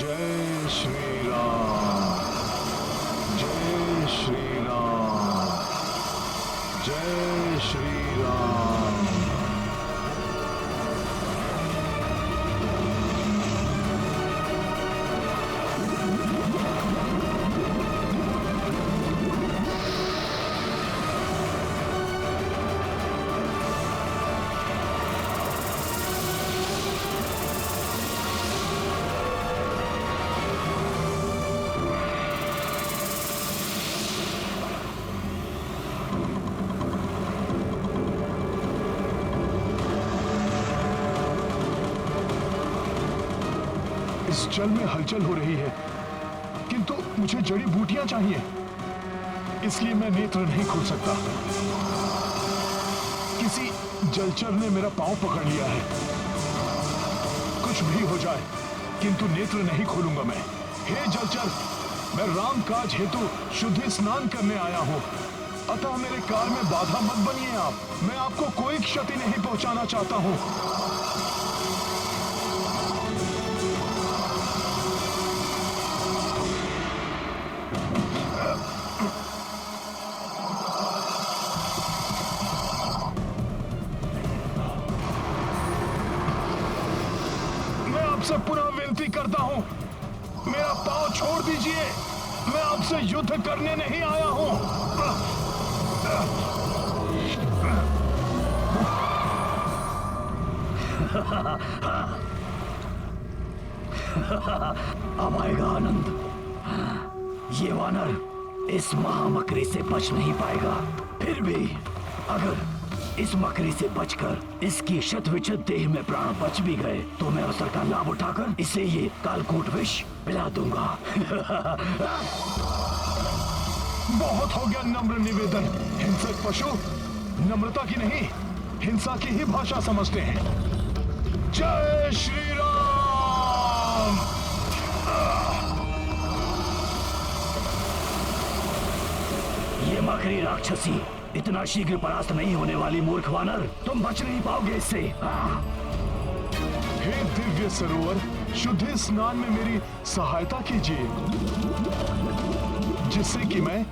जय श्री राम, जय श्री राम, जय श्री राम। इस जल में हलचल हो रही है, किंतु मुझे जड़ी बूटियां चाहिए, इसलिए मैं नेत्र नहीं खोल सकता। किसी जलचर ने मेरा पांव पकड़ लिया है। कुछ भी हो जाए, किंतु नेत्र नहीं खोलूंगा मैं। हे जलचर, मैं राम काज हेतु शुद्धि स्नान करने आया हूं, अतः मेरे कार्य में बाधा मत बनिए आप। मैं आपको कोई क्षति नहीं पहुंचाना चाहता हूं। आपसे पुनः विनती करता हूं, मेरा पांव छोड़ दीजिए। मैं आपसे युद्ध करने नहीं आया हूं। अब आएगा आनंद। ये वानर इस महामकरी से बच नहीं पाएगा। फिर भी अगर इस मकरी से बचकर इसकी शतविचत देह में प्राण बच भी गए तो मैं अवसर का लाभ उठाकर इसे ये कालकूट विष पिला दूंगा। बहुत हो गया नम्र निवेदन। हिंसक पशु नम्रता की नहीं, हिंसा की ही भाषा समझते हैं। जय श्री राम। ये मकरी राक्षसी इतना शीघ्र परास्त नहीं होने वाली। मूर्ख वानर, तुम बच नहीं पाओगे इससे। हे दिव्य सरोवर, शुद्धि स्नान में मेरी सहायता कीजिए, जिससे कि मैं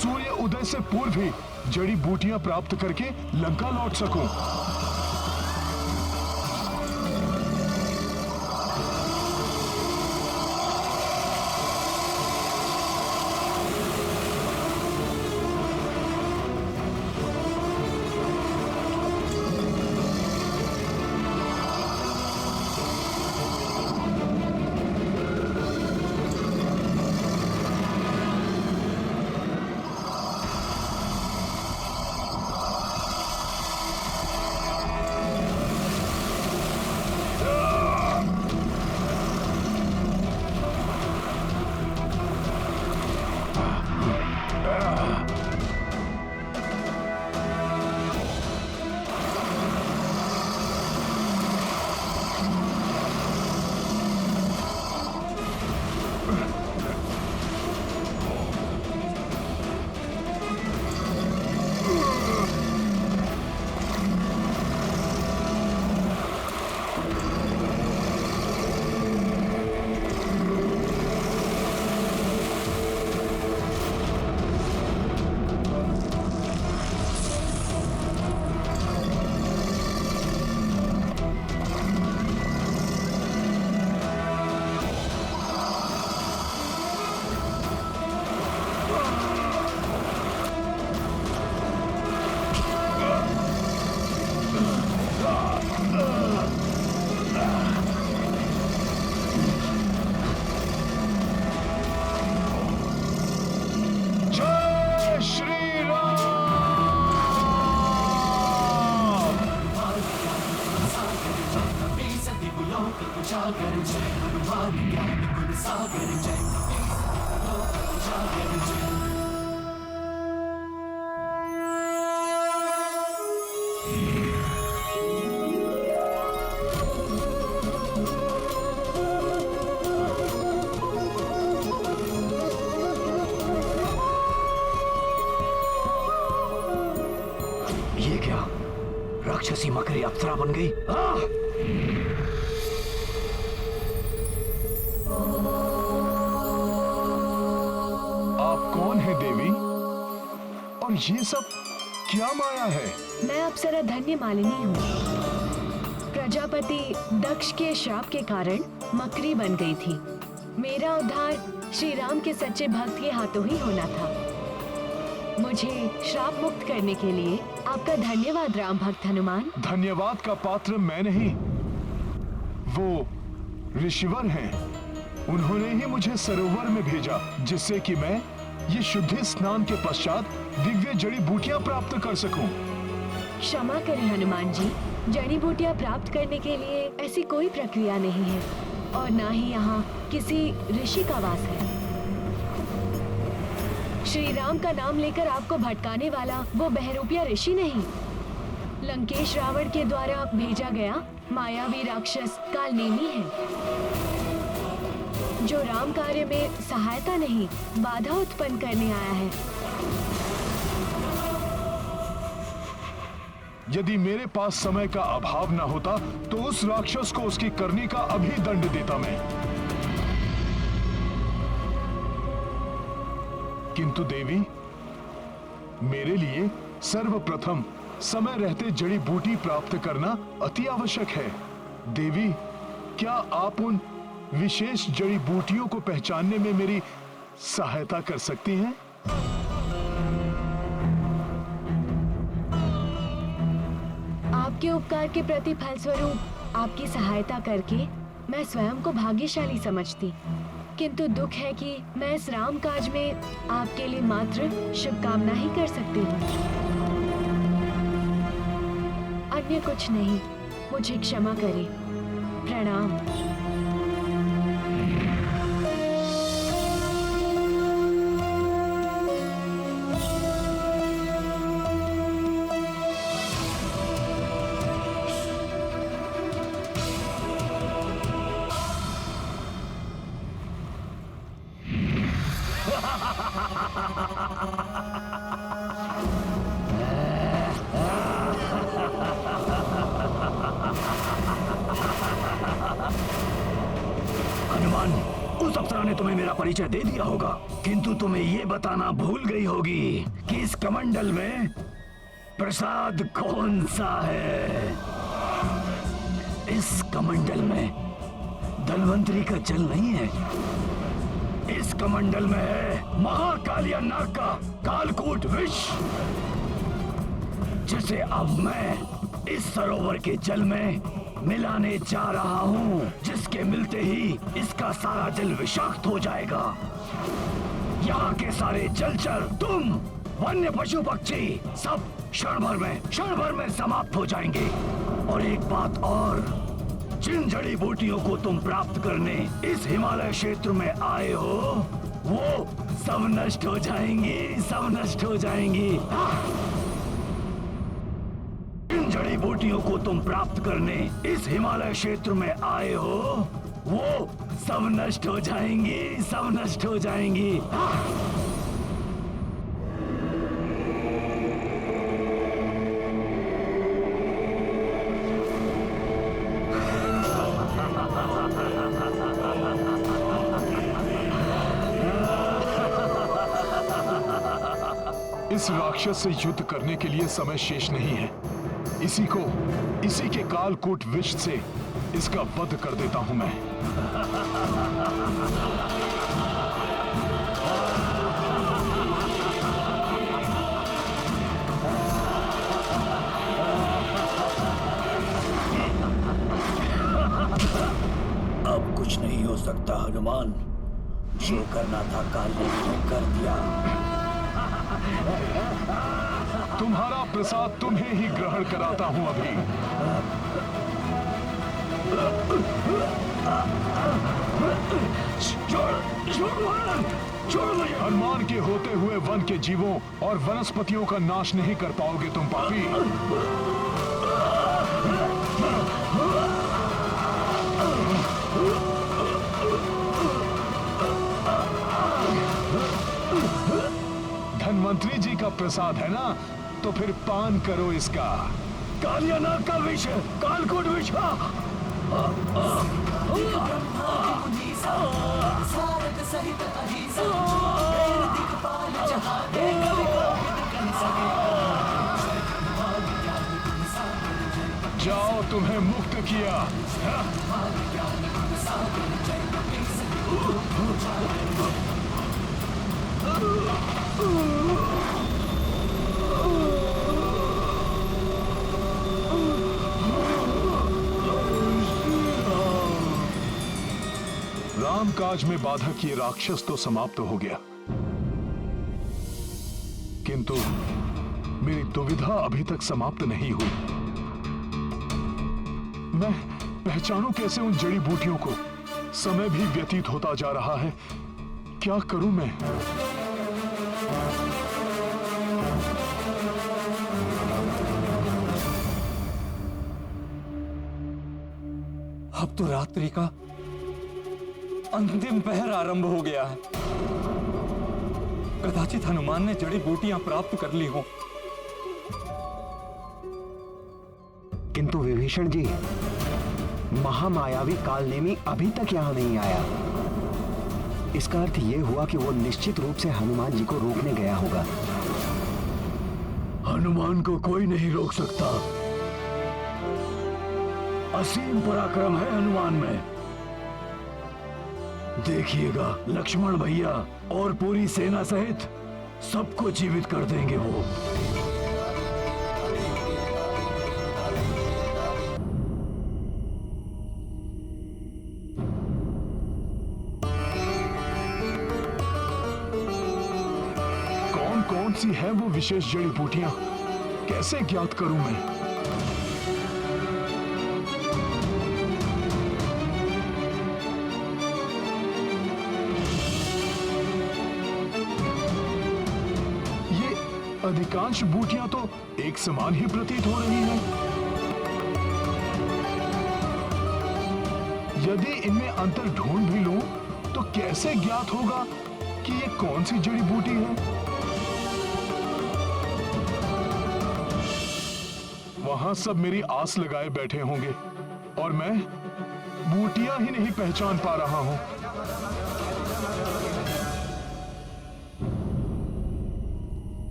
सूर्य उदय से पूर्व ही जड़ी बूटियां प्राप्त करके लंका लौट सकूं। राक्षसी मकरी अप्सरा बन गई। कौन है देवी? और ये सब क्या माया है? मैं अप्सरा धन्य मालिनी हूँ। प्रजापति दक्ष के श्राप के कारण मकरी बन गई थी। मेरा उद्धार श्री राम के सच्चे भक्त के हाथों ही होना था। मुझे श्राप मुक्त करने के लिए आपका धन्यवाद राम भक्त हनुमान। धन्यवाद का पात्र मैं नहीं, वो ऋषिवर हैं। उन्होंने ही मुझे सरोवर में भेजा, जिससे कि मैं ये शुद्धि स्नान के पश्चात दिव्य जड़ी बूटियां प्राप्त कर सकूं। क्षमा करें हनुमान जी, जड़ी बूटियां प्राप्त करने के लिए ऐसी कोई प्रक्रिया नहीं है और ना ही यहाँ किसी ऋषि का वास है। श्री राम का नाम लेकर आपको भटकाने वाला वो बहरूपिया ऋषि नहीं, लंकेश रावण के द्वारा भेजा गया मायावी राक्षस कालनेमी है, जो राम कार्य में सहायता नहीं बाधा उत्पन्न करने आया है। यदि मेरे पास समय का अभाव न होता तो उस राक्षस को उसकी करनी का अभी दंड देता मैं। किंतु देवी, मेरे लिए सर्वप्रथम समय रहते जड़ी बूटी प्राप्त करना अति आवश्यक है। देवी, क्या आप उन विशेष जड़ी बूटियों को पहचानने में मेरी सहायता कर सकती हैं? आपके उपकार के प्रति फलस्वरूप आपकी सहायता करके मैं स्वयं को भाग्यशाली समझती, किंतु दुख है कि मैं इस राम काज में आपके लिए मात्र शुभकामना ही कर सकती हूँ, अन्य कुछ नहीं। मुझे क्षमा करें। प्रणाम। हनुमान, उस अप्सरा ने तुम्हें मेरा परिचय दे दिया होगा, किंतु तुम्हें ये बताना भूल गई होगी कि इस कमंडल में प्रसाद कौन सा है। इस कमंडल में धन्वंतरी का जल नहीं है, इस कमंडल में है महाकालिया नाग का कालकूट विष, जिसे अब मैं इस सरोवर के जल में मिलाने जा रहा हूँ, जिसके मिलते ही इसका सारा जल विषाक्त हो जाएगा। यहाँ के सारे जलचर, तुम, वन्य पशु पक्षी सब क्षण भर में समाप्त हो जाएंगे। और एक बात और, जिन जड़ी बूटियों को तुम प्राप्त करने इस हिमालय क्षेत्र में आए हो, वो सब नष्ट हो जाएंगी, सब नष्ट हो जाएंगी। जिन जड़ी बूटियों को तुम प्राप्त करने इस हिमालय क्षेत्र में आए हो, वो सब नष्ट हो जाएंगी, सब नष्ट हो जाएंगी। इस राक्षस से युद्ध करने के लिए समय शेष नहीं है। इसी के कालकूट विष से इसका वध कर देता हूं मैं। अब कुछ नहीं हो सकता हनुमान, जो करना था काल ने कर दिया। तुम्हारा प्रसाद तुम्हें ही ग्रहण कराता हूं अभी। हनुमान के होते हुए वन के जीवों और वनस्पतियों का नाश नहीं कर पाओगे तुम पापी। धन्वंतरी जी का प्रसाद है ना, तो फिर पान करो इसका। कालिया नाग का विष, कालकूट विष। तुम्हें मुक्त किया। हाँ? रामकाज में बाधा किए राक्षस तो समाप्त हो गया, किंतु मेरी दुविधा अभी तक समाप्त नहीं हुई। मैं पहचानूं कैसे उन जड़ी बूटियों को? समय भी व्यतीत होता जा रहा है, क्या करूं मैं? अब तो रात्रि का अंतिम पहर आरंभ हो गया है। कदाचित हनुमान ने जड़ी बूटियां प्राप्त कर ली हों। किंतु विभीषण जी, महामायावी कालनेमी अभी तक यहां नहीं आया। इसका अर्थ यह हुआ कि वो निश्चित रूप से हनुमान जी को रोकने गया होगा। हनुमान को कोई नहीं रोक सकता। असीम पराक्रम है हनुमान में। देखिएगा, लक्ष्मण भैया और पूरी सेना सहित सबको जीवित कर देंगे वो। कौन कौन सी है वो विशेष जड़ी बूटियां, कैसे ज्ञात करूं मैं? अधिकांश बूटियां तो एक समान ही प्रतीत हो रही हैं। यदि इनमें अंतर ढूंढ भी लूं, तो कैसे ज्ञात होगा कि ये कौन सी जड़ी बूटी है? वहां सब मेरी आस लगाए बैठे होंगे और मैं बूटियां ही नहीं पहचान पा रहा हूं।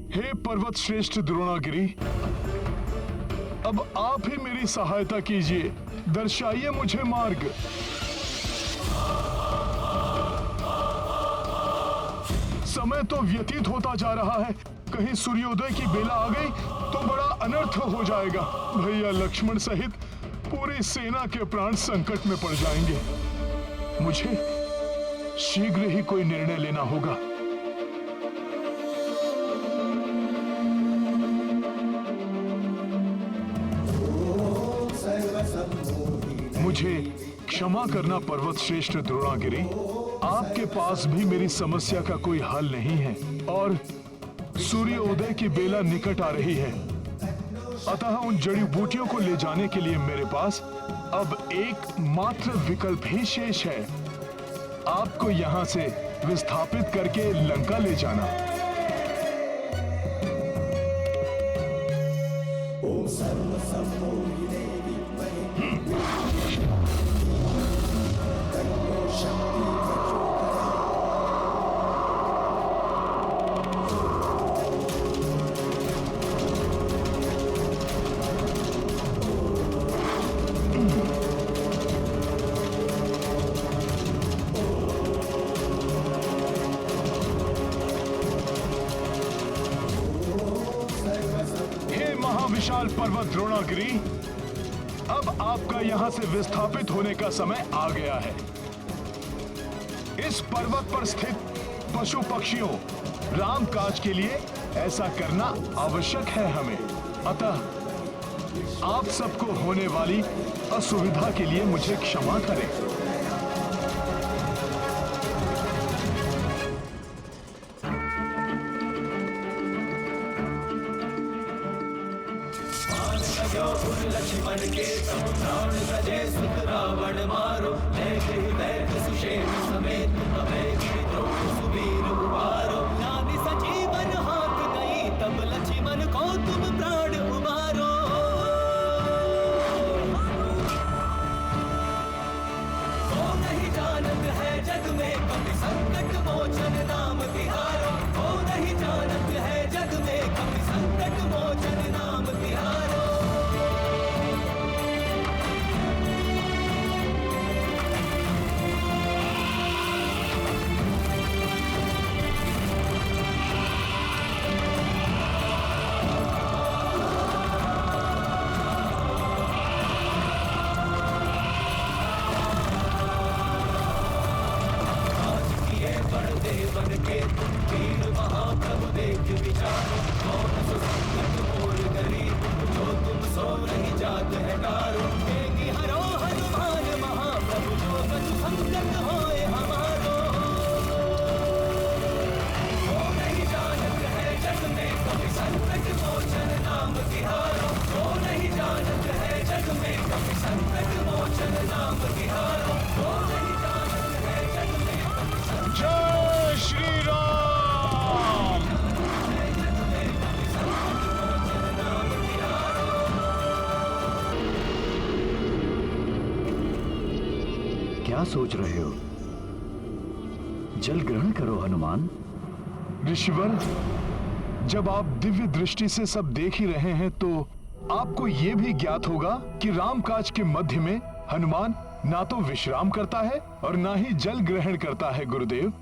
हे पर्वत श्रेष्ठ द्रोणागिरी, अब आप ही मेरी सहायता कीजिए, दर्शाइए मुझे मार्ग। समय तो व्यतीत होता जा रहा है, कहीं सूर्योदय की बेला आ गई तो बड़ा अनर्थ हो जाएगा। भैया लक्ष्मण सहित पूरी सेना के प्राण संकट में पड़ जाएंगे। मुझे शीघ्र ही कोई निर्णय लेना होगा। मुझे क्षमा करना पर्वत श्रेष्ठ द्रोणागिरी, आपके पास भी मेरी समस्या का कोई हल नहीं है और सूर्योदय की बेला निकट आ रही है। अतः उन जड़ी बूटियों को ले जाने के लिए मेरे पास अब एक मात्र विकल्प ही शेष है, आपको यहां से विस्थापित करके लंका ले जाना। विशाल पर्वत द्रोणागिरी, अब आपका यहां से विस्थापित होने का समय आ गया है। इस पर्वत पर स्थित पशु पक्षियों रामकाज के लिए ऐसा करना आवश्यक है हमें। अतः आप सबको होने वाली असुविधा के लिए मुझे क्षमा करें। लक्ष्मण के तब प्राण सजे सुत रावण मारो, सुषेण समेत अभय गिरिद्रोह सुबीर उबारो। नानी सजीवन हाथ गई तब लक्ष्मण को तुम प्राण उबारो। को नहीं जानत है जग में कभी संकट मोचन नाम तिहारो। को नहीं जानत है जग में कभी संकट मोचन नाम तिहारो। बन के तुम वीर महाप्रभु देख विचारो कौन सो संकट मोर गरीब जो तुम सो नहीं जात है टारो देगी हरो हनुमान महाप्रभु जो कछु संकट होए हमारो वो नहीं जानत है जग में कभी संकट मोचन नाम तिहारो वो नहीं जानत है जग में कभी संकट मोचन नाम तिहारो वो नहीं जानत है जग में कभी संकट जय श्री राम। क्या सोच रहे हो? जल ग्रहण करो हनुमान। ऋषिवर, जब आप दिव्य दृष्टि से सब देख ही रहे हैं तो आपको यह भी ज्ञात होगा कि रामकाज के मध्य में हनुमान ना तो विश्राम करता है और ना ही जल ग्रहण करता है गुरुदेव।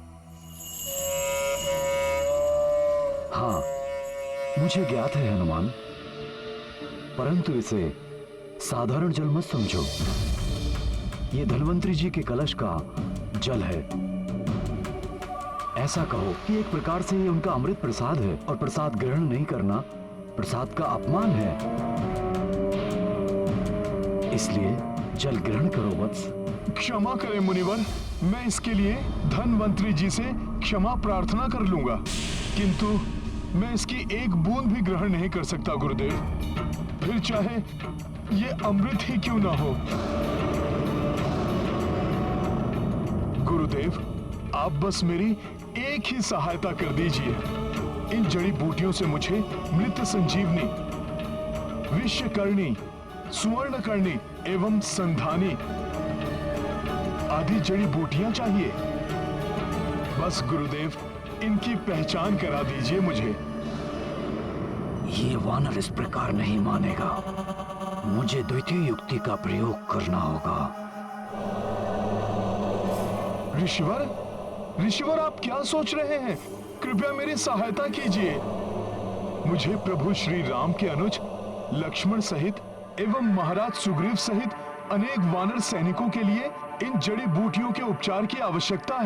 हाँ, मुझे ज्ञात है हनुमान, परंतु इसे साधारण जल मत समझो। ये धन्वंतरी जी के कलश का जल है। ऐसा कहो कि एक प्रकार से ये उनका अमृत प्रसाद है और प्रसाद ग्रहण नहीं करना प्रसाद का अपमान है। इसलिए जल ग्रहण करो वत्स। क्षमा करें मुनिवर, मैं इसके लिए धन्वंतरी जी से क्षमा प्रार्थना कर लूंगा, किंतु मैं इसकी एक बूंद भी ग्रहण नहीं कर सकता गुरुदेव, फिर चाहे ये अमृत ही क्यों ना हो। गुरुदेव, आप बस मेरी एक ही सहायता कर दीजिए। इन जड़ी बूटियों से मुझे मृत संजीवनी, विश्वकर्णी, सुवर्णकर्णी एवं संधानी आदि जड़ी बूटियां चाहिए। बस गुरुदेव, इनकी पहचान करा दीजिए मुझे। ये वानर इस प्रकार नहीं मानेगा। मुझे द्वितीय युक्ति का प्रयोग करना होगा। ऋषिवर, आप क्या सोच रहे हैं? कृपया मेरी सहायता कीजिए। मुझे प्रभु श्री राम के अनुज लक्ष्मण सहित एवं महाराज सुग्रीव सहित अनेक वानर सैनिकों के लिए इन जड़ी बूटियों के उपचार की आवश्यकता है।